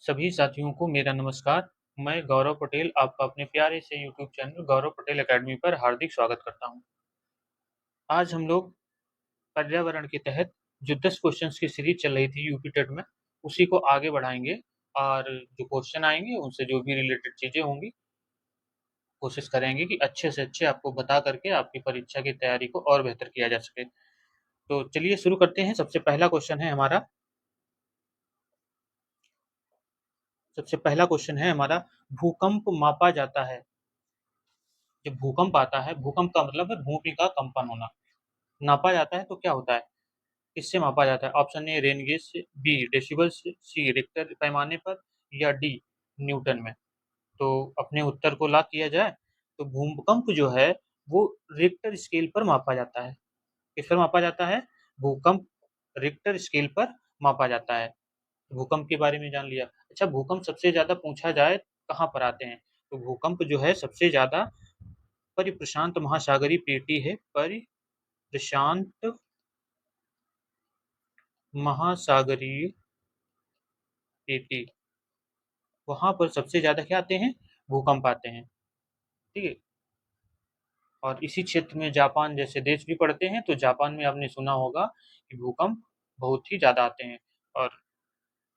सभी साथियों को मेरा नमस्कार। मैं गौरव पटेल आपका अपने प्यारे से YouTube channel Gaurav Patel academy पर हार्दिक स्वागत करता हूं। आज हम लोग पर्यावरण के तहत जो 10 क्वेश्चंस की सीरीज चल रही थी यूपी टेट में, उसी को आगे बढ़ाएंगे और जो क्वेश्चन आएंगे उनसे जो भी रिलेटेड चीज़ें होंगी, कोशिश करेंगे कि अच्छे से अच्छे आपको बता करके आपकी परीक्षा की तैयारी को और बेहतर किया जा सके। तो चलिए शुरू करते हैं। सबसे पहला क्वेश्चन है हमारा, भूकंप मापा जाता है। जब भूकंप आता है, भूकंप का मतलब है भूमि का कंपन होना। नापा जाता है तो क्या होता है, किससे मापा जाता है? ऑप्शन ए रेन गेज से, बी डेसिबल से, सी रिक्टर पैमाने पर, या डी न्यूटन में। तो अपने उत्तर को लॉक किया जाए तो भूकंप जो है वो रिक्टर स्केल पर मापा जाता है। किस पर मापा जाता है? भूकंप रिक्टर स्केल पर मापा जाता है। भूकंप के बारे में जान लिया। अच्छा, भूकंप सबसे ज्यादा पूछा जाए कहाँ पर आते हैं, तो भूकंप जो है सबसे ज्यादा परिप्रशांत महासागरीय पेटी है। परिप्रशांत महासागरीय पेटी, वहां पर सबसे ज्यादा क्या आते हैं? भूकंप आते हैं। ठीक है। और इसी क्षेत्र में जापान जैसे देश भी पड़ते हैं, तो जापान में आपने सुना होगा कि भूकंप बहुत ही ज्यादा आते हैं। और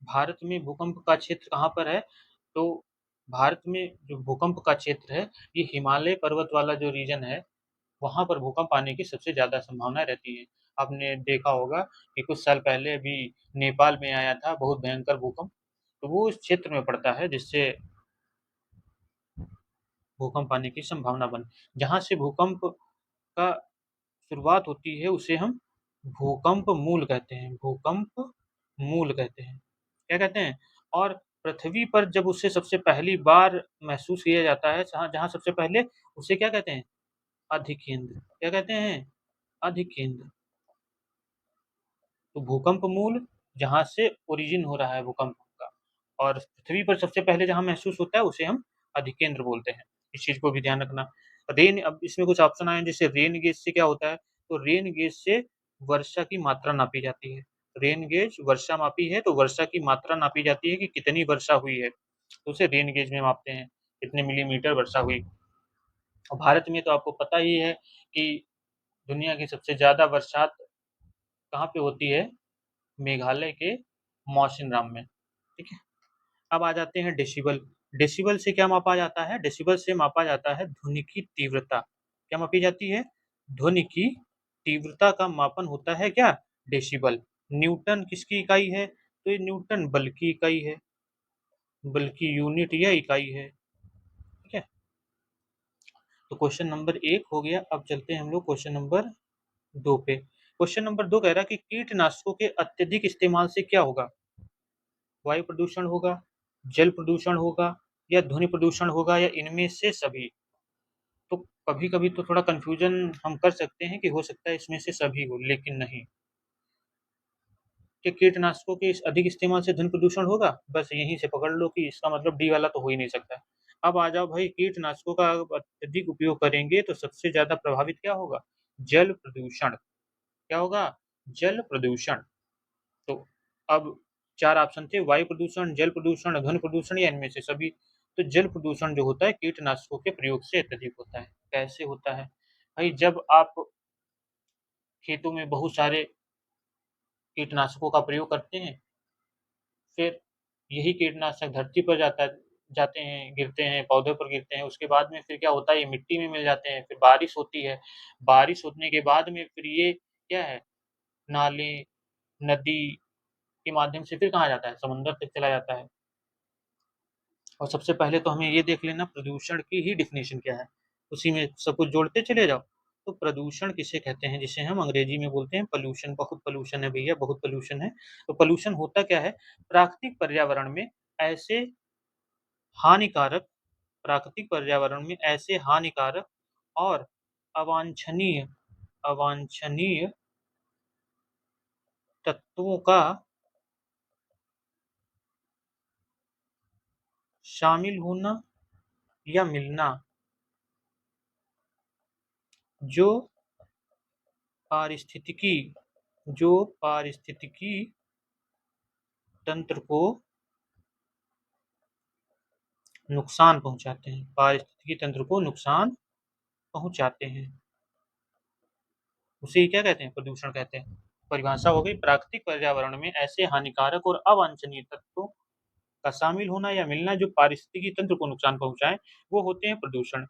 भारत में भूकंप का क्षेत्र कहाँ पर है? तो भारत में जो भूकंप का क्षेत्र है, ये हिमालय पर्वत वाला जो रीजन है, वहां पर भूकंप आने की सबसे ज्यादा संभावना रहती है। आपने देखा होगा कि कुछ साल पहले अभी नेपाल में आया था बहुत भयंकर भूकंप, तो वो उस क्षेत्र में पड़ता है जिससे भूकंप आने की संभावना बन। जहां से भूकंप का शुरुआत होती है उसे हम भूकंप मूल कहते हैं। भूकंप मूल कहते हैं। क्या कहते हैं? और पृथ्वी पर जब उसे सबसे पहली बार महसूस किया जाता है, जहाँ जहाँ सबसे पहले, उसे क्या कहते हैं? अधिकेंद्र। क्या कहते हैं? अधिकेंद्र। तो भूकंप मूल, जहाँ से ओरिजिन हो रहा है भूकंप का, और पृथ्वी पर सबसे पहले जहाँ महसूस होता है उसे हम अधिकेंद्र बोलते हैं। इस चीज को भी ध्यान रखना। रेन, अब इसमें कुछ ऑप्शन आए हैं, जैसे रेन गेज से क्या होता है, तो रेन गेज से वर्षा की मात्रा नापी जाती है। रेन गेज वर्षा मापी है, तो वर्षा की मात्रा नापी जाती है कि कितनी वर्षा हुई है, तो उसे रेन गेज में मापते हैं, कितने मिलीमीटर वर्षा हुई। और भारत में तो आपको पता ही है कि दुनिया की सबसे ज्यादा बरसात कहाँ पे होती है? मेघालय के मौसिनराम में। ठीक है। अब आ जाते हैं डेसिबल। डेसिबल से क्या मापा जाता है? डेसिबल से मापा जाता है ध्वनि की तीव्रता। क्या मापी जाती है? ध्वनि की तीव्रता का मापन होता है क्या? डेसिबल। न्यूटन किसकी इकाई है? तो ये न्यूटन बल की इकाई है, बल्कि यूनिट या इकाई है। ठीक है। तो क्वेश्चन नंबर 1 हो गया। अब चलते हैं हम लोग क्वेश्चन नंबर 2 पे। क्वेश्चन नंबर 2 कह रहा है कि कीटनाशकों के अत्यधिक इस्तेमाल से क्या होगा? वायु प्रदूषण होगा, जल प्रदूषण होगा, या ध्वनि प्रदूषण होगा, या इनमें से सभी? तो कभी कभी तो थोड़ा कंफ्यूजन हम कर सकते हैं कि हो सकता है इसमें से सभी हो, लेकिन नहीं। कि कीटनाशकों के इस अधिक इस्तेमाल से ध्वनि प्रदूषण होगा, बस यहीं से पकड़ लो कि इसका मतलब डी वाला तो हो ही नहीं सकता। अब आ जाओ भाई, कीटनाशकों का अत्यधिक उपयोग करेंगे तो सबसे ज्यादा प्रभावित क्या होगा? जल प्रदूषण। क्या होगा? जल प्रदूषण। तो अब चार ऑप्शन थे, वायु प्रदूषण, जल प्रदूषण, ध्वनि प्रदूषण, या इनमें से सभी। तो जल प्रदूषण जो होता है कीटनाशकों के प्रयोग से अत्यधिक होता है। कैसे होता है भाई? जब आप खेतों में बहुत सारे कीटनाशकों का प्रयोग करते हैं, फिर यही कीटनाशक धरती पर जाते हैं, गिरते हैं, पौधों पर गिरते हैं, उसके बाद में फिर क्या होता है, ये मिट्टी में मिल जाते हैं, फिर बारिश होती है। बारिश होने के बाद में फिर ये क्या है, नाले, नदी के माध्यम से फिर कहाँ जाता है? समुद्र तक चला जाता है। और सबसे पहले तो हमें ये देख लेना प्रदूषण की ही डिफिनेशन क्या है, उसी में सब कुछ जोड़ते चले जाओ। तो प्रदूषण किसे कहते हैं? जिसे हम अंग्रेजी में बोलते हैं पॉल्यूशन। बहुत पॉल्यूशन है भैया, बहुत पॉल्यूशन है। तो पॉल्यूशन होता क्या है? प्राकृतिक पर्यावरण में ऐसे हानिकारक, प्राकृतिक पर्यावरण में ऐसे हानिकारक और अवांछनीय अवांछनीय तत्वों का शामिल होना या मिलना, जो पारिस्थितिकी जो पारिस्थितिकी तंत्र को नुकसान पहुंचाते हैं, पारिस्थितिकी तंत्र को नुकसान पहुंचाते हैं, उसे ही क्या कहते हैं, प्रदूषण कहते हैं। परिभाषा हो गई, प्राकृतिक पर्यावरण में ऐसे हानिकारक और अवांछनीय तत्वों का शामिल होना या मिलना जो पारिस्थितिकी तंत्र को नुकसान पहुंचाए, वो होते हैं प्रदूषण।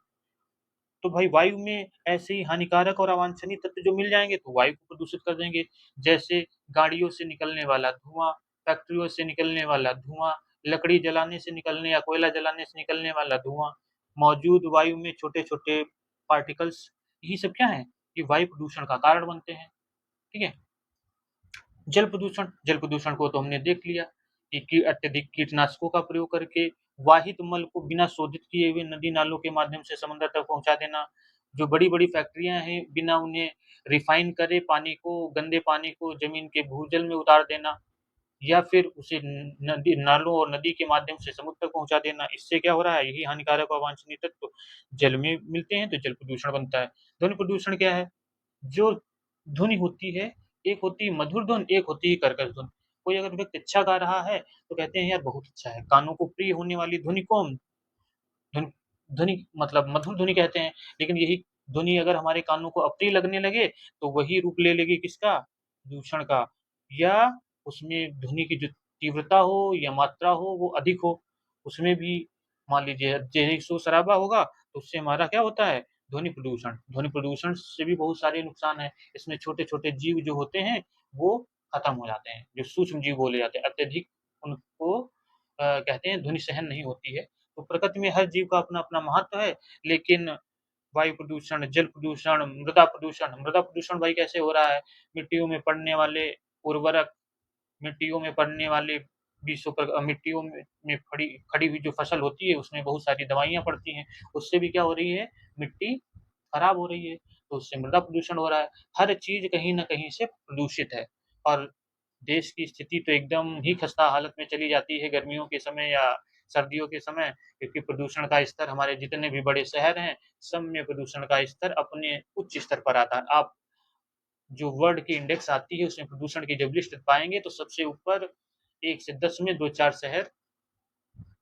तो भाई वायु में ऐसे ही हानिकारक और अवांछनीय तत्व जो मिल जाएंगे तो वायु को प्रदूषित कर देंगे। जैसे गाड़ियों से निकलने वाला धुआं, फैक्ट्रियों से निकलने वाला धुआं, लकड़ी जलाने से निकलने या कोयला जलाने से निकलने वाला धुआं, मौजूद वायु में छोटे छोटे पार्टिकल्स, यही सब क्या है, ये वायु प्रदूषण का कारण बनते हैं। ठीक है। जल प्रदूषण, जल प्रदूषण को तो हमने देख लिया कि अत्यधिक कीटनाशकों का प्रयोग करके वाहित मल को बिना शोधित किए हुए नदी नालों के माध्यम से समुद्र तक पहुंचा देना। जो बड़ी बड़ी फैक्ट्रियां हैं बिना उन्हें रिफाइन करे पानी को, गंदे पानी को जमीन के भूजल में उतार देना, या फिर उसे नदी नालों और नदी के माध्यम से समुद्र तक पहुंचा देना। इससे क्या हो रहा है, यही हानिकारक और अवांछनीय तत्व जल में मिलते हैं तो जल प्रदूषण बनता है। ध्वनि प्रदूषण क्या है, जो धुनी होती है, एक होती है मधुर धुन, एक होती है कर्कश धुन। कोई अगर व्यक्ति अच्छा गा रहा है तो कहते हैं यार बहुत अच्छा है, कानों को प्रिय होने वाली ध्वनि को हम ध्वनि ध्वनि मतलब मधुर ध्वनि कहते हैं। लेकिन यही ध्वनि अगर हमारे कानों को अप्रिय लगने लगे तो वही रूप ले लेगी किसका, दूषण का। या उसमें ध्वनि की जो तीव्रता हो या मात्रा हो वो अधिक हो, उसमें भी मान लीजिए जैसे शोर शराबा होगा तो उससे हमारा क्या होता है, ध्वनि प्रदूषण। ध्वनि प्रदूषण से भी बहुत सारे नुकसान है। इसमें छोटे छोटे जीव जो होते हैं वो खत्म हो जाते हैं, जो सूक्ष्म जीव बोले जाते हैं, अत्यधिक उनको कहते हैं ध्वनि सहन नहीं होती है। तो प्रकृति में हर जीव का अपना अपना महत्व है। लेकिन वायु प्रदूषण, जल प्रदूषण, मृदा प्रदूषण, मृदा प्रदूषण भाई कैसे हो रहा है, मिट्टियों में पड़ने वाले उर्वरक, मिट्टियों में पड़ने वाले मिट्टियों में खड़ी खड़ी हुई जो फसल होती है उसमें बहुत सारी दवाइयां पड़ती हैं, उससे भी क्या हो रही है, मिट्टी खराब हो रही है, तो उससे मृदा प्रदूषण हो रहा है। हर चीज कहीं ना कहीं से प्रदूषित है। और देश की स्थिति तो एकदम ही खस्ता हालत में चली जाती है गर्मियों के समय या सर्दियों के समय, क्योंकि प्रदूषण का स्तर हमारे जितने भी बड़े शहर हैं सब में प्रदूषण का स्तर अपने उच्च स्तर पर आता है। आप जो वर्ल्ड की इंडेक्स आती है उसमें प्रदूषण की जब लिस्ट पाएंगे तो सबसे ऊपर 1 से 10 में 2-4 शहर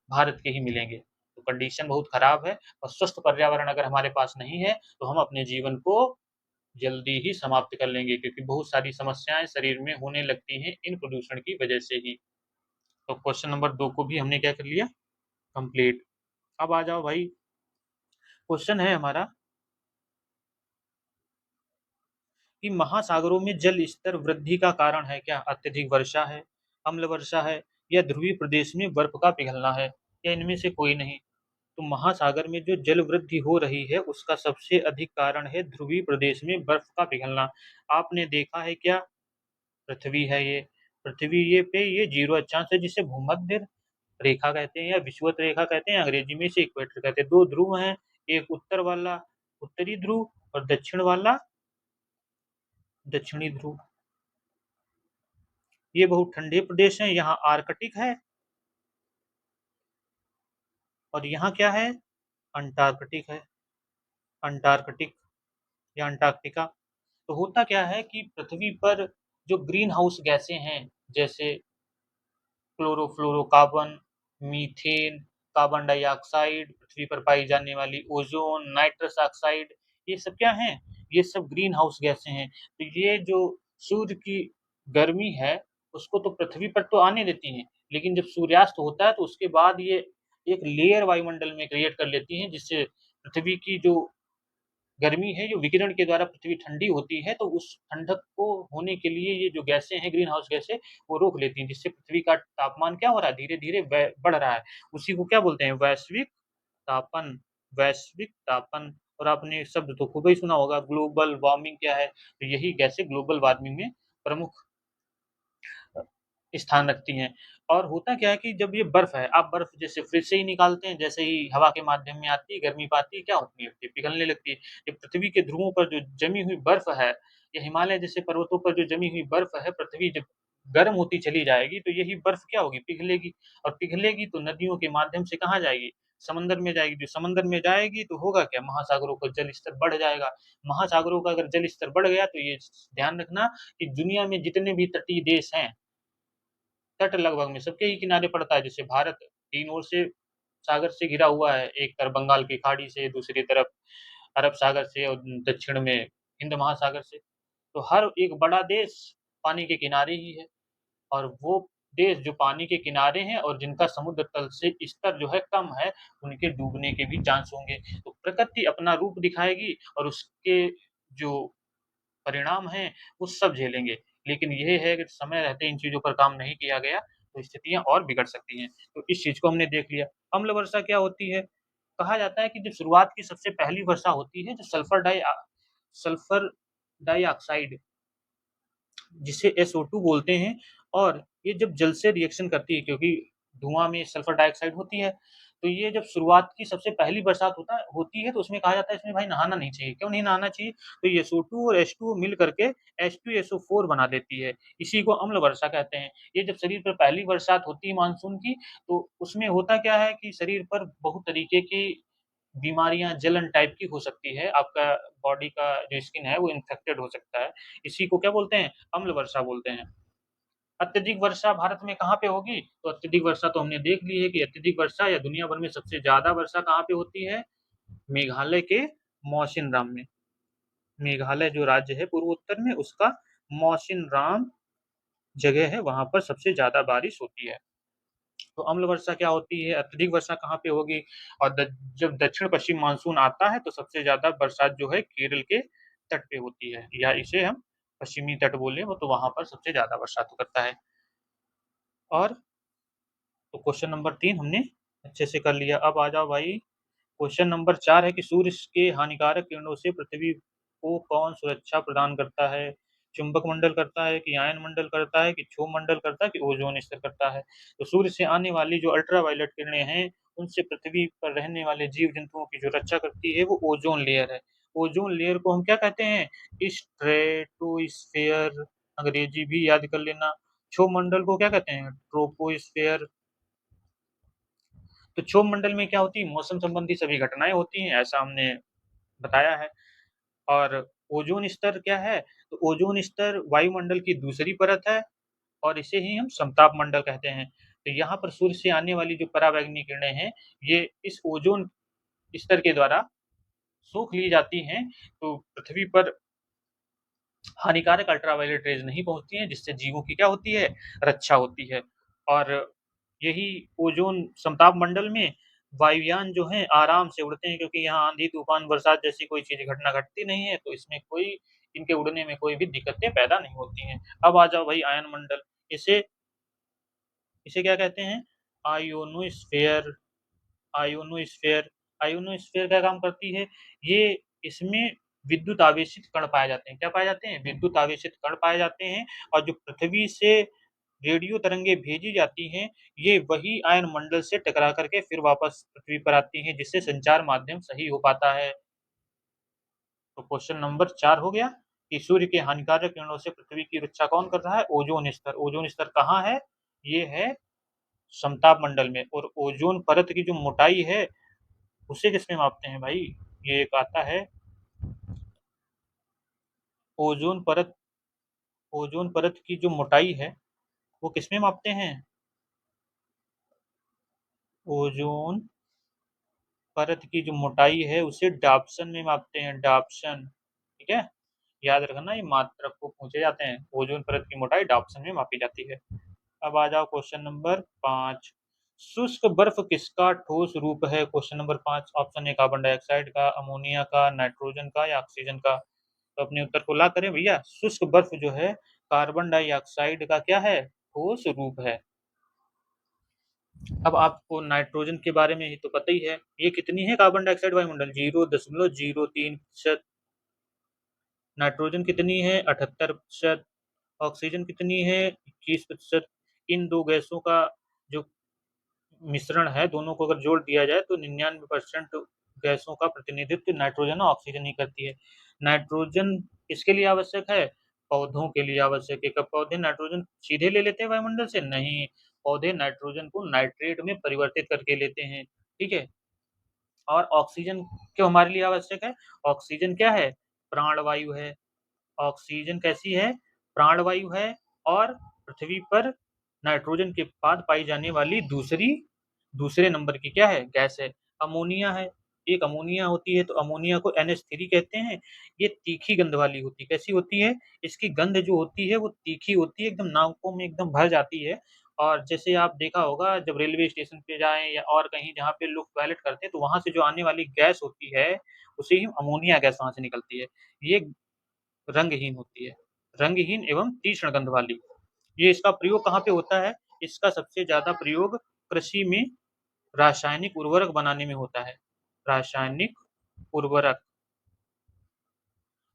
भारत के ही मिलेंगे। तो कंडीशन बहुत खराब है। और स्वस्थ पर्यावरण अगर हमारे पास नहीं है तो हम अपने जीवन को जल्दी ही समाप्त कर लेंगे, क्योंकि बहुत सारी समस्याएं शरीर में होने लगती हैं इन प्रदूषण की वजह से ही। तो क्वेश्चन नंबर 2 को भी हमने क्या कर लिया, कंप्लीट। अब आ जाओ भाई, क्वेश्चन है हमारा कि महासागरों में जल स्तर वृद्धि का कारण है क्या, अत्यधिक वर्षा है, अम्ल वर्षा है, या ध्रुवीय प्रदेश में बर्फ का पिघलना है, या इनमें से कोई नहीं। तो महासागर में जो जल वृद्धि हो रही है उसका सबसे अधिक कारण है ध्रुवीय प्रदेश में बर्फ का पिघलना। आपने देखा है क्या, पृथ्वी है ये, पृथ्वी ये पे ये जीरो अक्षांश है जिसे भूमध्य रेखा कहते हैं या विषुवत रेखा कहते हैं, अंग्रेजी में इसे इक्वेटर कहते हैं। दो ध्रुव हैं, एक उत्तर वाला उत्तरी ध्रुव और दक्षिण वाला दक्षिणी ध्रुव। ये बहुत ठंडे प्रदेश हैं, यहाँ आर्कटिक है और यहाँ क्या है, अंटार्कटिक है, अंटार्कटिक या अंटार्कटिका। तो होता क्या है कि पृथ्वी पर जो ग्रीन हाउस गैसें हैं, जैसे क्लोरोफ्लोरोकार्बन, मीथेन, कार्बन डाइऑक्साइड, पृथ्वी पर पाई जाने वाली ओजोन, नाइट्रस ऑक्साइड, ये सब क्या हैं, ये सब ग्रीन हाउस गैसें हैं। तो ये जो सूर्य की गर्मी है उसको तो पृथ्वी पर तो आने देती हैं, लेकिन जब सूर्यास्त होता है तो उसके बाद ये एक लेयर वायुमंडल में क्रिएट कर लेती हैं, जिससे पृथ्वी की जो गर्मी है, जो विकिरण के द्वारा पृथ्वी ठंडी होती है, तो उस ठंडक को होने के लिए ये जो गैसें हैं, ग्रीन हाउस गैसें, वो रोक लेती हैं, जिससे पृथ्वी का तापमान क्या हो रहा है, धीरे धीरे बढ़ रहा है। उसी को क्या बोलते हैं, वैश्विक तापन, वैश्विक तापन। और आपने शब्द तो खूब ही सुना होगा, ग्लोबल वार्मिंग क्या है, तो यही गैसें ग्लोबल वार्मिंग में प्रमुख स्थान रखती हैं। और होता क्या है कि जब ये बर्फ है, आप बर्फ जैसे फ्रिज से ही निकालते हैं, जैसे ही हवा के माध्यम में आती है, गर्मी पाती है, क्या होती है, पिघलने लगती है। ये पृथ्वी के ध्रुवों पर जो जमी हुई बर्फ है, या हिमालय जैसे पर्वतों पर जो जमी हुई बर्फ है, पृथ्वी जब गर्म होती चली जाएगी तो यही बर्फ क्या होगी, पिघलेगी। और पिघलेगी तो नदियों के माध्यम से कहाँ जाएगी, समंदर में जाएगी। जो समंदर में जाएगी तो होगा क्या, महासागरों का जल स्तर बढ़ जाएगा। महासागरों का अगर जल स्तर बढ़ गया तो ये ध्यान रखना कि दुनिया में जितने भी तटीय देश हैं, तट लगभग में सबके ही किनारे पड़ता है। जैसे भारत तीन ओर से सागर से घिरा हुआ है, एक तरफ बंगाल की खाड़ी से, दूसरी तरफ अरब सागर से और दक्षिण में हिंद महासागर से। तो हर एक बड़ा देश पानी के किनारे ही है, और वो देश जो पानी के किनारे हैं और जिनका समुद्र तल से स्तर जो है कम है, उनके डूबने के भी चांस होंगे। तो प्रकृति अपना रूप दिखाएगी और उसके जो परिणाम हैं वो सब झेलेंगे। लेकिन ये है कि समय रहते इन चीज़ों पर काम नहीं किया गया तो स्थितियाँ और बिगड़ सकती हैं। तो इस चीज़ को हमने देख लिया। अम्ल वर्षा क्या होती है? कहा जाता है कि जब शुरुआत की सबसे पहली वर्षा होती है, जो सल्फर डाइऑक्साइड जिसे SO2 बोलते हैं, और ये जब जल से रिएक्शन करती है, क्योंकि धुआं में सल्फर डाइऑक्साइड होती है, तो ये जब शुरुआत की सबसे पहली बरसात होती है तो उसमें कहा जाता है इसमें भाई नहाना नहीं चाहिए। क्यों नहीं नहाना चाहिए? तो ये SO2 और H2O मिल करके H2SO4 बना देती है। इसी को अम्ल वर्षा कहते हैं। ये जब शरीर पर पहली बरसात होती है मानसून की, तो उसमें होता क्या है कि शरीर पर बहुत तरीके की बीमारियाँ जलन टाइप की हो सकती है। आपका बॉडी का जो स्किन है वो इन्फेक्टेड हो सकता है। इसी को क्या बोलते हैं? अम्ल वर्षा बोलते हैं। अत्यधिक वर्षा भारत में कहाँ पे होगी? तो अत्यधिक वर्षा तो हमने देख ली है कि अत्यधिक वर्षा या दुनिया भर में सबसे ज़्यादा वर्षा कहाँ पे होती है? मेघालय के मौसिनराम में। मेघालय जो राज्य है पूर्वोत्तर में, उसका मौसिनराम जगह है, वहाँ पर सबसे ज़्यादा बारिश होती है। तो अम्ल वर्षा क्या होती है? अत्यधिक वर्षा कहाँ पे होगी? और जब दक्षिण पश्चिम मानसून आता है तो सबसे ज़्यादा बरसात जो है केरल के तट पे होती है, या इसे हम पश्चिमी तट बोले वो, तो वहाँ पर सबसे ज़्यादा बरसात करता है। और तो क्वेश्चन नंबर 3 हमने अच्छे से कर लिया। अब आ जाओ भाई, क्वेश्चन नंबर 4 है कि सूर्य के हानिकारक किरणों से पृथ्वी को कौन सुरक्षा प्रदान करता है? चुंबक मंडल करता है कि आयन मंडल करता है कि क्षोभ मंडल करता है कि ओजोन स्तर करता है? तो सूर्य से आने वाली जो अल्ट्रावायलेट किरणें हैं, उनसे पृथ्वी पर रहने वाले जीव जंतुओं की जो रक्षा करती है वो ओजोन लेयर है। ओजोन लेयर को हम क्या कहते हैं? स्ट्रेटोस्फेयर, अंग्रेजी भी याद कर लेना। क्षोभ मंडल को क्या कहते हैं? ट्रोपोस्फेयर। तो क्षोभ मंडल में क्या होती है? मौसम संबंधी सभी घटनाएं होती हैं, ऐसा हमने बताया है। और ओजोन स्तर क्या है? तो ओजोन स्तर वायुमंडल की दूसरी परत है, और इसे ही हम समताप मंडल कहते हैं। तो यहाँ पर सूर्य से आने वाली जो पराबैंगनी किरणें हैं, ये इस ओजोन स्तर के द्वारा सोख ली जाती हैं, तो पृथ्वी पर हानिकारक अल्ट्रावायलेट रेज नहीं पहुंचती हैं, जिससे जीवों की क्या होती है? रक्षा होती है। और यही ओजोन समताप मंडल में वायुयान जो हैं आराम से उड़ते हैं, क्योंकि यहाँ आंधी तूफान बरसात जैसी कोई चीज घटना घटती नहीं है, तो इसमें कोई इनके उड़ने में कोई भी दिक्कतें पैदा नहीं होती हैं। अब आ जाओ भाई आयन मंडल। इसे इसे क्या कहते हैं? आयोनोस्फेयर। आयोनोस्फेयर आयोनोस्फेयर क्या काम करती है? ये इसमें विद्युत आवेशित कण पाए जाते हैं। क्या पाए जाते हैं? विद्युत आवेशित कण पाए जाते हैं। और जो पृथ्वी से रेडियो तरंगे भेजी जाती हैं, ये वही आयन मंडल से टकरा करके फिर वापस पृथ्वी पर आती हैं, जिससे संचार माध्यम सही हो पाता है। तो क्वेश्चन नंबर 4 हो गया कि सूर्य के हानिकारक किरणों से पृथ्वी की रक्षा कौन कर रहा है? ओजोन स्तर। ओजोन स्तर कहाँ है? ये है समताप मंडल में। और ओजोन परत की जो मोटाई है उसे किसमें मापते हैं भाई? ये एक आता है ओजोन परत। ओजोन परत की जो मोटाई है वो किसमें मापते हैं? ओजोन परत की जो मोटाई है उसे डाप्सन में मापते हैं। डाप्सन, ठीक है, याद रखना, ये मात्रक को पूछे जाते हैं। ओजोन परत की मोटाई डाप्सन में मापी जाती है। अब आ जाओ क्वेश्चन नंबर 5। शुष्क बर्फ किसका ठोस रूप है? Question number 5, option A carbon dioxide का, अमोनिया का, नाइट्रोजन का या ऑक्सीजन का? तो अपने उत्तर को ला करें भैया। शुष्क बर्फ जो है कार्बन डाइऑक्साइड का क्या है? ठोस रूप है। अब आपको नाइट्रोजन के बारे में ही तो पता ही है। ये कितनी है कार्बन डाइऑक्साइड वायुमंडल? 0.03%। नाइट्रोजन कितनी है? 78%। ऑक्सीजन कितनी है? 21%। इन दो गैसों का जो मिश्रण है, दोनों को अगर जोड़ दिया जाए तो 99% गैसों का प्रतिनिधित्व नाइट्रोजन और ऑक्सीजन ही करती है। नाइट्रोजन किसके लिए आवश्यक है? पौधों के लिए आवश्यक है। कब पौधे नाइट्रोजन सीधे ले लेते हैं वायुमंडल से? नहीं, पौधे नाइट्रोजन को नाइट्रेट में परिवर्तित करके लेते हैं। ठीक है। और ऑक्सीजन क्यों हमारे लिए आवश्यक है? ऑक्सीजन क्या है? प्राणवायु है। ऑक्सीजन कैसी है? प्राणवायु है। और पृथ्वी पर नाइट्रोजन के बाद पाई जाने वाली दूसरी दूसरे नंबर की क्या है, गैस है, अमोनिया है। एक अमोनिया होती है, तो अमोनिया को NH3 कहते हैं। ये तीखी गंध वाली होती है। कैसी होती है? इसकी गंध जो होती है वो तीखी होती है, एकदम नाकों में एकदम भर जाती है। और जैसे आप देखा होगा जब रेलवे स्टेशन पे जाएं या और कहीं जहाँ पे लोग टॉयलेट करते हैं, तो वहां से जो आने वाली गैस होती है, उसे ही अमोनिया गैस वहां से निकलती है। ये रंगहीन होती है, रंगहीन एवं तीक्ष्ण गंध वाली। ये इसका प्रयोग कहाँ पे होता है? इसका सबसे ज्यादा प्रयोग कृषि में रासायनिक उर्वरक बनाने में होता है। रासायनिक उर्वरक,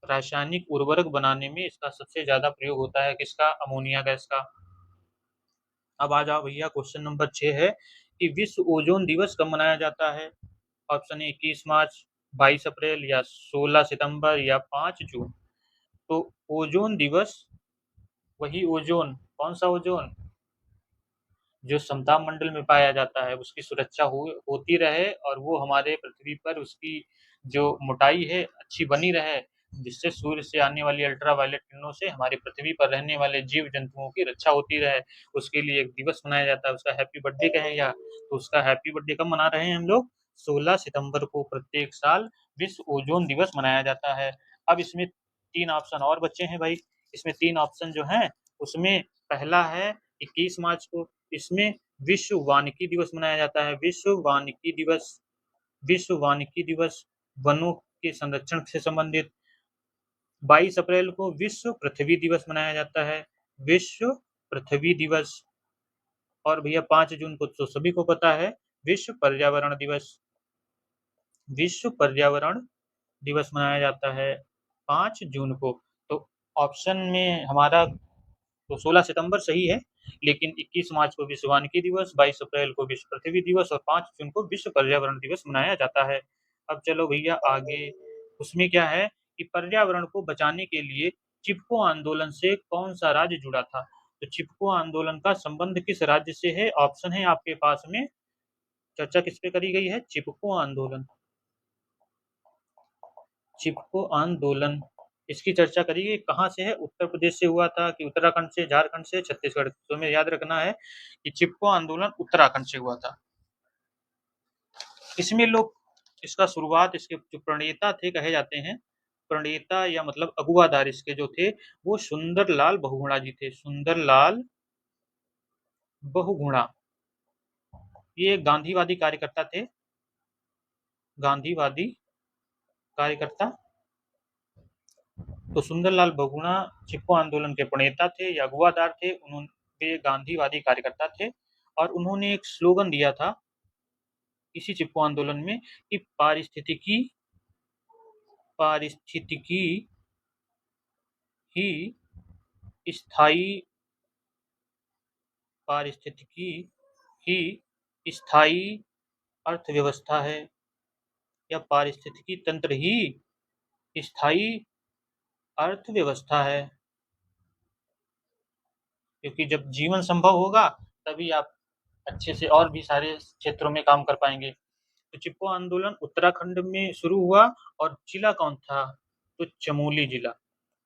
रासायनिक उर्वरक बनाने में इसका सबसे ज्यादा प्रयोग होता है। किसका? अमोनिया गैस का। अब आ जाओ भैया, क्वेश्चन नंबर 6 है कि विश्व ओजोन दिवस कब मनाया जाता है? ऑप्शन ए 21 मार्च, 22 अप्रैल, या 16 सितंबर, या 5 जून। तो ओजोन दिवस, वही ओजोन, कौन सा ओजोन? जो समताप मंडल में पाया जाता है, उसकी सुरक्षा होती रहे, और वो हमारे पृथ्वी पर उसकी जो मोटाई है अच्छी बनी रहे, जिससे सूर्य से आने वाली अल्ट्रावायलेट किरणों से हमारी पृथ्वी पर रहने वाले जीव जंतुओं की रक्षा होती रहे। उसके लिए एक दिवस मनाया जाता है, उसका हैप्पी बर्थडे कहें या, तो उसका हैप्पी बर्थडे कब मना रहे हैं हम लोग? 16 सितंबर को प्रत्येक साल विश्व ओजोन दिवस मनाया जाता है। अब इसमें तीन ऑप्शन और बचे हैं भाई। इसमें तीन ऑप्शन जो हैं, उसमें पहला है 21 मार्च को, इसमें विश्व वानिकी दिवस मनाया जाता है। विश्व वानिकी दिवस, विश्व वानिकी दिवस वनों के संरक्षण से संबंधित। 22 अप्रैल को विश्व पृथ्वी दिवस मनाया जाता है, विश्व पृथ्वी दिवस। और भैया 5 जून को तो सभी को पता है, विश्व पर्यावरण दिवस। विश्व पर्यावरण दिवस मनाया जाता है 5 जून को। तो ऑप्शन में हमारा तो 16 सितंबर सही है, लेकिन 21 मार्च को विश्व वानिकी दिवस, 22 अप्रैल को विश्व पृथ्वी दिवस, और 5 जून को विश्व पर्यावरण दिवस मनाया जाता है। अब चलो भैया आगे, उसमें क्या है कि पर्यावरण को बचाने के लिए चिपको आंदोलन से कौन सा राज्य जुड़ा था? तो चिपको आंदोलन का संबंध किस राज्य से है? ऑप्शन है आपके पास में, चर्चा किस पे करी गई है? चिपको आंदोलन, चिपको आंदोलन, इसकी चर्चा करिए। कहाँ से है? उत्तर प्रदेश से हुआ था कि उत्तराखंड से, झारखंड से, छत्तीसगढ़? तो हमें याद रखना है कि चिपको आंदोलन उत्तराखंड से हुआ था। इसमें लोग, इसका शुरुआत, इसके जो प्रणेता थे कहे जाते हैं, प्रणेता या मतलब अगुवादार इसके जो थे, वो सुंदरलाल बहुगुणा जी थे। सुंदरलाल बहुगुणा, ये गांधीवादी कार्यकर्ता थे, गांधीवादी कार्यकर्ता। तो सुंदरलाल बहुगुणा चिपको आंदोलन के प्रणेता थे या अगुवादार थे। उन्होंने गांधीवादी कार्यकर्ता थे, और उन्होंने एक स्लोगन दिया था इसी चिपको आंदोलन में कि पारिस्थितिकी, पारिस्थितिकी ही स्थायी, पारिस्थितिकी ही स्थायी अर्थव्यवस्था है, या पारिस्थितिकी तंत्र ही स्थायी अर्थव्यवस्था है। क्योंकि जब जीवन संभव होगा, तभी आप अच्छे से और भी सारे क्षेत्रों में काम कर पाएंगे। तो चिपको आंदोलन उत्तराखंड में शुरू हुआ, और जिला कौन था? तो चमोली जिला।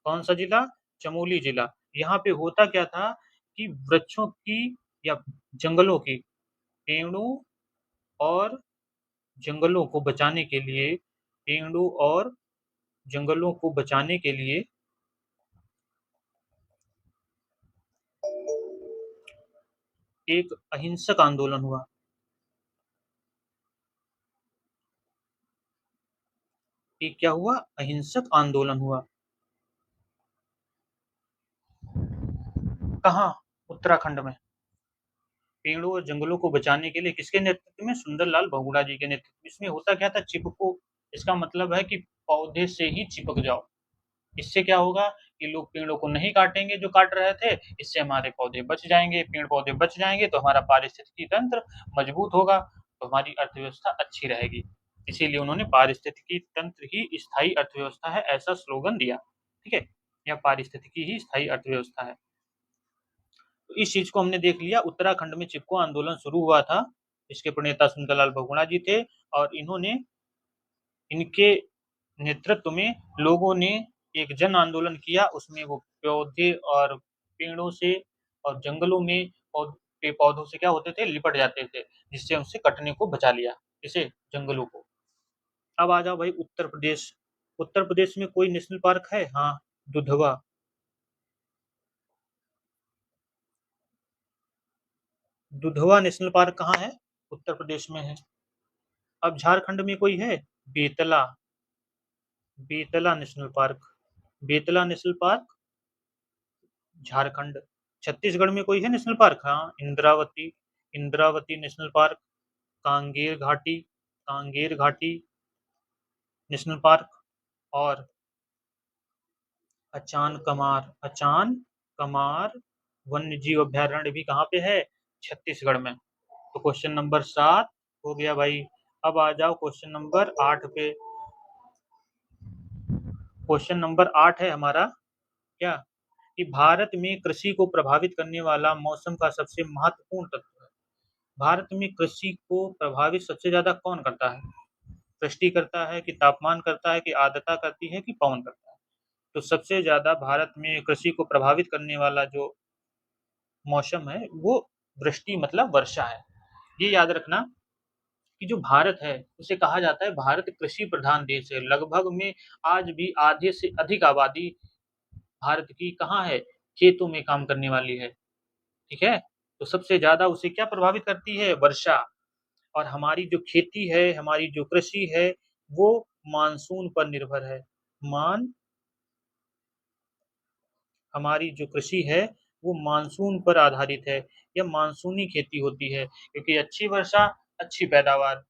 कौन सा जिला? चमोली जिला। यहाँ पे होता क्या था कि वृक्षों की या जंगलों की, पेड़ों और जंगलों को बचाने के लिए, पेड़ों और जंगलों को बचाने के लिए एक अहिंसक आंदोलन हुआ। एक क्या हुआ? अहिंसक आंदोलन हुआ। कहाँ? उत्तराखंड में। पेड़ों और जंगलों को बचाने के लिए किसके नेतृत्व में? सुंदरलाल बहुगुणा जी के नेतृत्व में। इसमें होता क्या था? चिपको, इसका मतलब है कि पौधे से ही चिपक जाओ। इससे क्या होगा कि लोग पेड़ों को नहीं काटेंगे जो काट रहे थे, इससे हमारे पौधे बच जाएंगे, पेड़ पौधे बच जाएंगे, तो हमारा पारिस्थितिकी तंत्र मजबूत होगा, तो हमारी अर्थव्यवस्था अच्छी रहेगी। इसीलिए उन्होंने पारिस्थितिकी तंत्र ही स्थायी अर्थव्यवस्था है ऐसा स्लोगन दिया। ठीक है, या पारिस्थितिकी ही स्थायी अर्थव्यवस्था है। तो इस चीज को हमने देख लिया। उत्तराखंड में चिपको आंदोलन शुरू हुआ था, इसके प्रणेता सुंदरलाल बहुगुणा जी थे, और इन्होंने, इनके नेतृत्व में लोगों ने एक जन आंदोलन किया। उसमें वो पौधे और पेड़ों से और जंगलों में पे पौधों से क्या होते थे, लिपट जाते थे, जिससे उनसे कटने को बचा लिया, इसे जंगलों को। अब आ जाओ भाई उत्तर प्रदेश। उत्तर प्रदेश में कोई नेशनल पार्क है? हाँ, दुधवा। दुधवा नेशनल पार्क कहाँ है? उत्तर प्रदेश में है। अब झारखंड में कोई है? Betla. Betla national park. Betla national park Jharkhand. Chhattisgarh में कोई है नेशनल पार्क? हाँ, इंद्रावती। Indravati national park. कांगेर घाटी। कांगेर घाटी नेशनल पार्क। और अचान कमार। अचान कमार वन्य जीव अभयारण्य भी कहाँ पे है? छत्तीसगढ़ में। तो क्वेश्चन नंबर 7 हो गया भाई। अब आ जाओ क्वेश्चन नंबर 8 पे। क्वेश्चन नंबर 8 है हमारा, क्या, कि भारत में कृषि को प्रभावित करने वाला मौसम का सबसे महत्वपूर्ण तत्व है। भारत में कृषि को प्रभावित सबसे ज्यादा कौन करता है? वृष्टि करता है कि तापमान करता है कि आर्द्रता करती है कि पवन करता है? तो सबसे ज्यादा भारत में कृषि को प्रभावित करने वाला जो मौसम है वो वृष्टि मतलब वर्षा है। ये याद रखना कि जो भारत है उसे कहा जाता है भारत कृषि प्रधान देश है। लगभग में आज भी आधे से अधिक आबादी भारत की कहाँ है? खेतों में काम करने वाली है। ठीक है। तो सबसे ज्यादा उसे क्या प्रभावित करती है? वर्षा। और हमारी जो खेती है, हमारी जो कृषि है, वो मानसून पर निर्भर है। मान हमारी जो कृषि है वो मानसून पर आधारित है। यह मानसूनी खेती होती है, क्योंकि अच्छी वर्षा अच्छी पैदावार।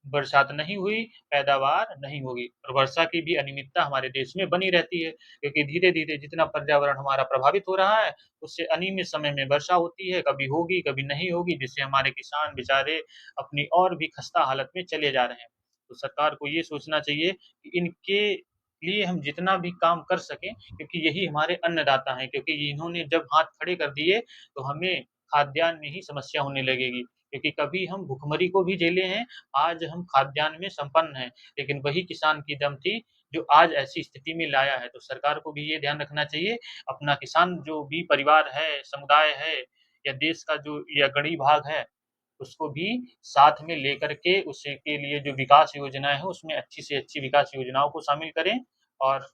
बरसात नहीं हुई, पैदावार नहीं होगी। और वर्षा की भी अनियमितता हमारे देश में बनी रहती है, क्योंकि धीरे धीरे जितना पर्यावरण हमारा प्रभावित हो रहा है, उससे अनियमित समय में वर्षा होती है, कभी होगी कभी नहीं होगी, जिससे हमारे किसान बेचारे अपनी और भी खस्ता हालत में चले जा रहे हैं। तो सरकार को ये सोचना चाहिए कि इनके लिए हम जितना भी काम कर सकें, क्योंकि यही हमारे अन्नदाता हैं। क्योंकि इन्होंने जब हाथ खड़े कर दिए तो हमें खाद्यान्न में ही समस्या होने लगेगी, क्योंकि कभी हम भुखमरी को भी झेले हैं, आज हम खाद्यान्न में संपन्न हैं। लेकिन वही किसान की दम थी जो आज ऐसी स्थिति में लाया है। तो सरकार को भी ये ध्यान रखना चाहिए, अपना किसान जो भी परिवार है, समुदाय है, या देश का जो या गरीब भाग है, उसको भी साथ में लेकर के उसके लिए जो विकास योजनाएं हैं उसमें अच्छी से अच्छी विकास योजनाओं को शामिल करें, और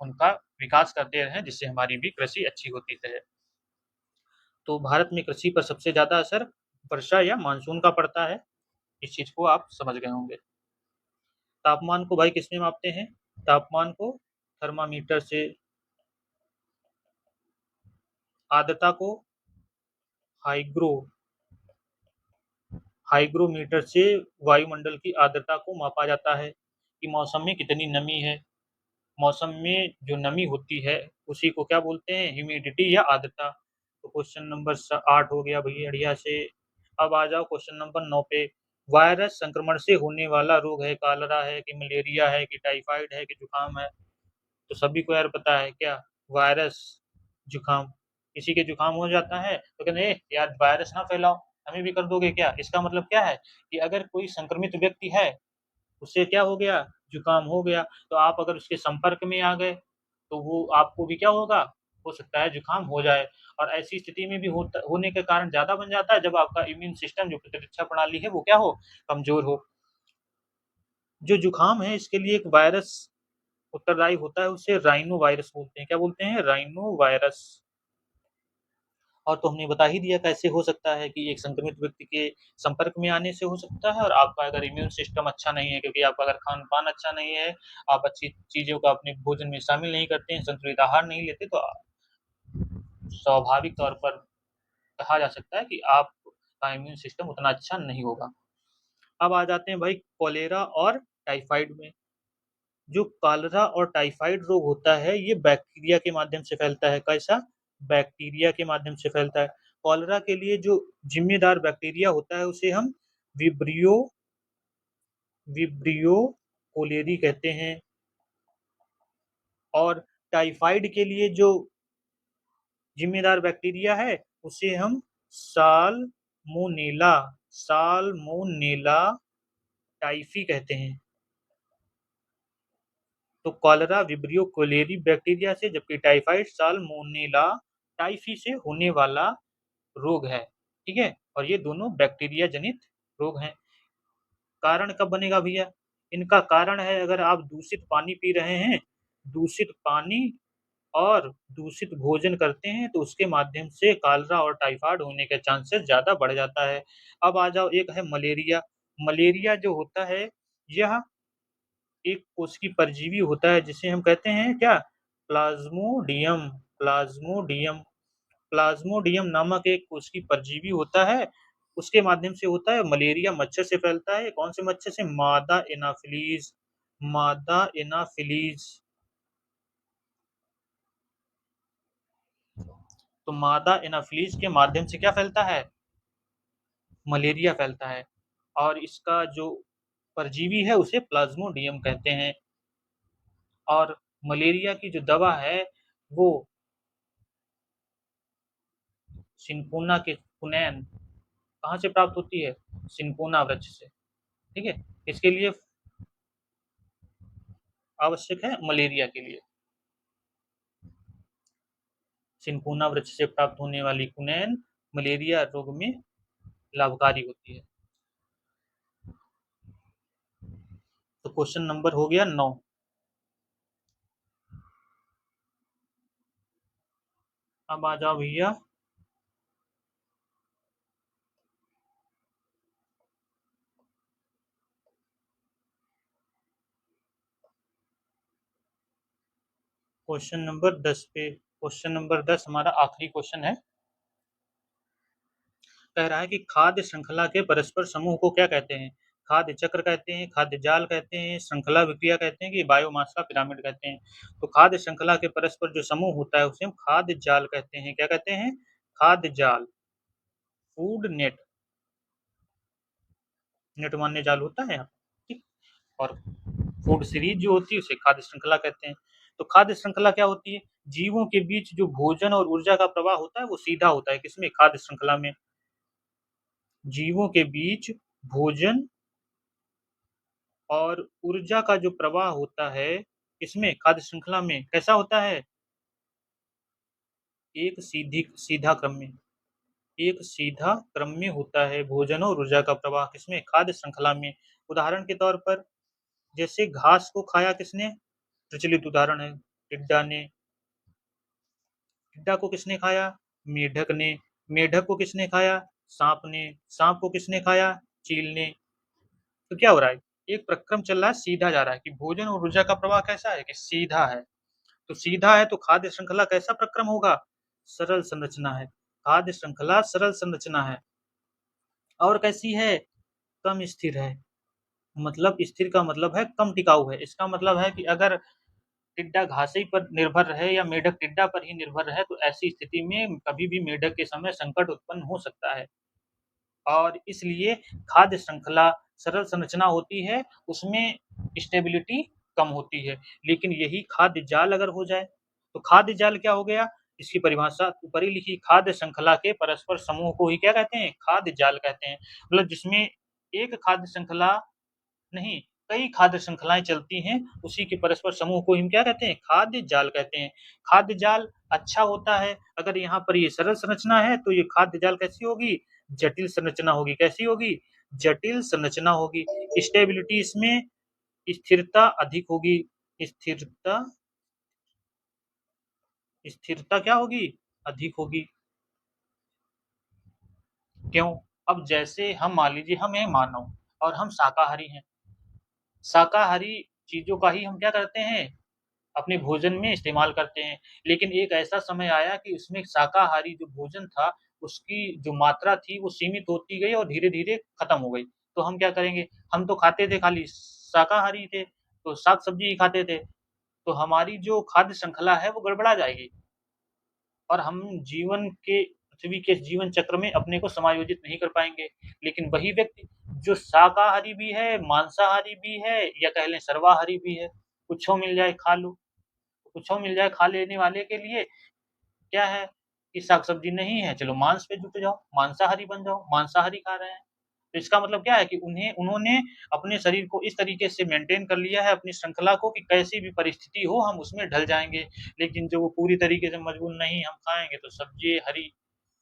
उनका विकास करते रहें, जिससे हमारी भी कृषि अच्छी होती रहे। तो भारत में कृषि पर सबसे ज्यादा असर वर्षा या मानसून का पड़ता है। इस चीज को आप समझ गए होंगे। तापमान को भाई किसमें मापते हैं? तापमान को थर्मामीटर से। आर्द्रता को हाइग्रो हाइग्रोमीटर से वायुमंडल की आर्द्रता को मापा जाता है कि मौसम में कितनी नमी है। मौसम में जो नमी होती है उसी को क्या बोलते हैं? ह्यूमिडिटी या आर्द्रता। तो क्वेश्चन नंबर 8 हो गया भैया बढ़िया से। अब आ जाओ क्वेश्चन नंबर 9 पे। वायरस संक्रमण से होने वाला रोग है, कॉलरा है कि मलेरिया है कि टाइफाइड है कि जुकाम है? तो सभी को यार पता है क्या? वायरस, जुकाम। किसी के जुकाम हो जाता है तो कहते हैं यार वायरस ना फैलाओ, हमें भी कर दोगे क्या? इसका मतलब क्या है कि अगर कोई संक्रमित व्यक्ति है, उससे क्या हो गया? जुकाम हो गया, तो आप अगर उसके संपर्क में आ गए तो वो आपको भी क्या होगा? हो सकता है जुकाम हो जाए। और ऐसी स्थिति में भी होने के कारण ज्यादा बन जाता है जब आपका इम्यून सिस्टम, जो प्रतिरक्षा प्रणाली है, वो क्या हो? कमजोर हो। जो जुकाम है इसके लिए एक वायरस उत्तरदायी होता है, उसे राइनो वायरस बोलते हैं। क्या बोलते हैं? Rhino virus. और तो हमने बता ही दिया कैसे हो सकता है कि एक संक्रमित व्यक्ति के संपर्क में आने से हो सकता है। और आपका अगर इम्यून सिस्टम अच्छा नहीं है, क्योंकि आपका अगर खान पान अच्छा नहीं है, आप अच्छी चीजों का अपने भोजन में शामिल नहीं करते हैं, संतुलित आहार नहीं लेते, तो स्वाभाविक तौर पर कहा जा सकता है कि आपका इम्यून सिस्टम उतना अच्छा नहीं होगा। अब आ जाते हैं भाई कोलेरा और टाइफाइड में। जो कॉलरा और टाइफाइड रोग होता है ये बैक्टीरिया के माध्यम से फैलता है। कैसा? बैक्टीरिया के माध्यम से फैलता है। कॉलरा के लिए जो जिम्मेदार बैक्टीरिया होता है उसे हम विब्रियो विब्रियो कोलेरी कहते हैं। और टाइफाइड के लिए जो जिम्मेदार बैक्टीरिया है उसे हम साल्मोनेला साल्मोनेला टाइफी कहते हैं। तो कॉलरा विब्रियो कोलेरी बैक्टीरिया से, जबकि टाइफाइड साल्मोनेला टाइफी से होने वाला रोग है। ठीक है? और ये दोनों बैक्टीरिया जनित रोग हैं। कारण कब बनेगा भैया? इनका कारण है अगर आप दूषित पानी पी रहे हैं, दूषित पानी और दूषित भोजन करते हैं तो उसके माध्यम से कॉलरा और टाइफाइड होने के चांसेस ज़्यादा बढ़ जाता है। अब आ जाओ एक है मलेरिया। मलेरिया जो होता है यह एक कोशिकी परजीवी होता है जिसे हम कहते हैं क्या? प्लाज्मोडियम। प्लाज्मोडियम प्लाज्मोडियम नामक एक कोशिकी परजीवी होता है, उसके माध्यम से होता है। मलेरिया मच्छर से फैलता है। कौन से मच्छर से? मादा एनाफिलीज। मादा एनाफिलीज। तो मादा एनाफिलीज के माध्यम से क्या फैलता है? मलेरिया फैलता है। और इसका जो परजीवी है उसे प्लाज्मोडियम कहते हैं। और मलेरिया की जो दवा है वो सिनकोना के कुनैन कहाँ से प्राप्त होती है? सिनकोना वृक्ष से। ठीक है? इसके लिए आवश्यक है मलेरिया के लिए। सिनकोना वृक्ष से प्राप्त होने वाली कुनैन मलेरिया रोग में लाभकारी होती है। तो क्वेश्चन नंबर हो गया 9। अब आ जाओ भैया क्वेश्चन नंबर 10 पे। क्वेश्चन नंबर 10 हमारा आखिरी क्वेश्चन है। कह रहा है कि खाद्य श्रृंखला के परस्पर समूह को क्या कहते हैं? खाद्य चक्र कहते हैं, खाद्य जाल कहते हैं, श्रृंखला विक्रिया कहते हैं कि बायोमास का पिरामिड कहते हैं। तो खाद्य श्रृंखला के परस्पर जो समूह होता है उसे हम खाद्य जाल कहते हैं। क्या कहते हैं? खाद्य जाल। Food net. नेट मान्य जाल होता है यहाँ। ठीक। और फूड सीरीज जो होती है उसे खाद्य श्रृंखला कहते हैं। तो खाद्य श्रृंखला क्या होती है? जीवों के बीच जो भोजन और ऊर्जा का प्रवाह होता है वो सीधा होता है। किसमें? खाद्य श्रृंखला में। जीवों के बीच भोजन और ऊर्जा का जो प्रवाह होता है इसमें खाद्य श्रृंखला में कैसा होता है? एक सीधा क्रम में। एक सीधा क्रम में होता है भोजन और ऊर्जा का प्रवाह। किसमें? खाद्य श्रृंखला में। उदाहरण के तौर पर जैसे घास को खाया किसने? प्रचलित उदाहरण है टिड्डा ने। टिड्डा को किसने खाया? मेढक ने। मेढक को किसने खाया? सांप ने। सांप को किसने खाया? चील ने। तो क्या हो रहा है? एक प्रक्रम चल रहा है, सीधा जा रहा है कि भोजन और ऊर्जा का प्रवाह कैसा है? कि सीधा है। तो सीधा है तो खाद्य श्रृंखला कैसा प्रक्रम होगा? सरल संरचना है। खाद्य श्रृंखला सरल संरचना है। और कैसी है? कम स्थिर है। मतलब स्थिर का मतलब है कम टिकाऊ है। इसका मतलब है कि अगर टिड्डा घासे पर निर्भर रहे या मेढक टिड्डा पर ही निर्भर रहे तो ऐसी स्थिति में कभी भी मेढक के समय संकट उत्पन्न हो सकता है। और इसलिए खाद्य श्रृंखला सरल संरचना होती है, उसमें स्टेबिलिटी कम होती है। लेकिन यही खाद्य जाल अगर हो जाए तो खाद्य जाल क्या हो गया? इसकी परिभाषा ऊपर ही लिखी। खाद्य श्रृंखला के परस्पर समूह को ही क्या कहते हैं? खाद्य जाल कहते हैं। मतलब जिसमें एक खाद्य श्रृंखला नहीं, कई खाद्य श्रृंखलाएं चलती हैं, उसी के परस्पर समूह को हम क्या कहते हैं? खाद्य जाल कहते हैं। खाद्य जाल अच्छा होता है। अगर यहाँ पर ये सरल संरचना है तो ये खाद्य जाल कैसी होगी? जटिल संरचना होगी। कैसी होगी? जटिल संरचना होगी। स्टेबिलिटी इसमें स्थिरता अधिक होगी। स्थिरता स्थिरता क्या होगी? अधिक होगी। क्यों? अब जैसे हम मान लीजिए हम हैं मानव और हम शाकाहारी हैं। शाकाहारी चीजों का ही हम क्या करते हैं? अपने भोजन में इस्तेमाल करते हैं। लेकिन एक ऐसा समय आया कि उसमें शाकाहारी जो भोजन था उसकी जो मात्रा थी वो सीमित होती गई और धीरे धीरे खत्म हो गई। तो हम क्या करेंगे? हम तो खाते थे, खाली शाकाहारी थे तो साग सब्जी ही खाते थे। तो हमारी जो खाद्य श्रृंखला है वो गड़बड़ा जाएगी और हम जीवन के पृथ्वी के जीवन चक्र में अपने को समायोजित नहीं कर पाएंगे। लेकिन वही व्यक्ति जो शाकाहारी भी है, मांसाहारी भी है, या कह लें सर्वाहारी भी है, कुछ मिल जाए खा लो। कुछ मिल जाए खा लेने वाले के लिए क्या है कि साग सब्जी नहीं है, चलो मांस पे जुट जाओ, मांसाहारी बन जाओ, मांसाहारी खा रहे हैं। तो इसका मतलब क्या है कि उन्होंने अपने शरीर को इस तरीके से मेंटेन कर लिया है अपनी श्रृंखला को कि कैसी भी परिस्थिति हो हम उसमें ढल जाएंगे। लेकिन जो वो पूरी तरीके से मजबूर नहीं, हम खाएंगे तो सब्जी हरी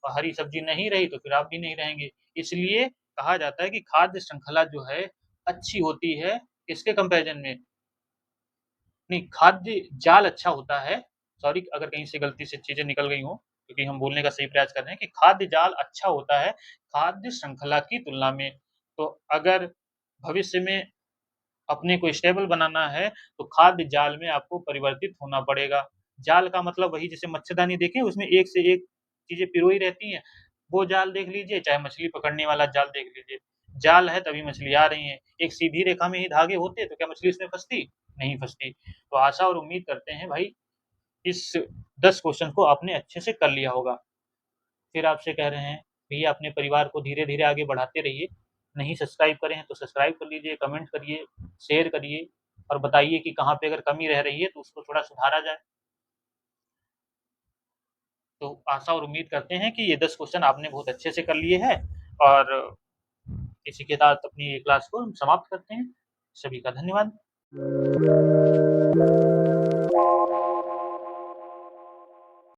और हरी सब्जी नहीं रही तो फिर आप भी नहीं रहेंगे। इसलिए कहा जाता है कि खाद्य श्रृंखला जो है अच्छी होती है, किसके कंपैरिजन में? नहीं, खाद्य जाल अच्छा होता है। सॉरी अगर कहीं से गलती से चीज़ें निकल गई हों, क्योंकि हम बोलने का सही प्रयास कर रहे हैं कि खाद्य जाल अच्छा होता है खाद्य श्रृंखला की तुलना में। तो अगर भविष्य में अपने को स्टेबल बनाना है, तो खाद्य जाल में आपको परिवर्तित होना पड़ेगा। जाल का मतलब वही, जैसे मच्छरदानी देखें, उसमें एक से एक चीज़ें पिरोई रहती हैं, वो जाल देख लीजिए, चाहे मछली पकड़ने वाला जाल देख लीजिए। जाल है तभी मछली आ रही हैं। एक सीधी रेखा में ही धागे होते तो क्या मछली उसमें फँसती? नहीं फँसती। तो आशा और उम्मीद करते हैं भाई इस 10 क्वेश्चन को आपने अच्छे से कर लिया होगा। फिर आपसे कह रहे हैं भैया अपने परिवार को धीरे-धीरे आगे बढ़ाते रहिए। नहीं सब्सक्राइब करे हैं तो सब्सक्राइब कर लीजिए, कमेंट करिए, शेयर करिए और बताइए कि कहाँ पे अगर कमी रह रही है तो उसको थोड़ा सुधारा जाए। तो आशा और उम्मीद करते हैं कि ये 10 क्वेश्चन आपने बहुत अच्छे से कर लिए हैं और इसी के साथ अपनी क्लास को हम समाप्त करते हैं। सभी का धन्यवाद।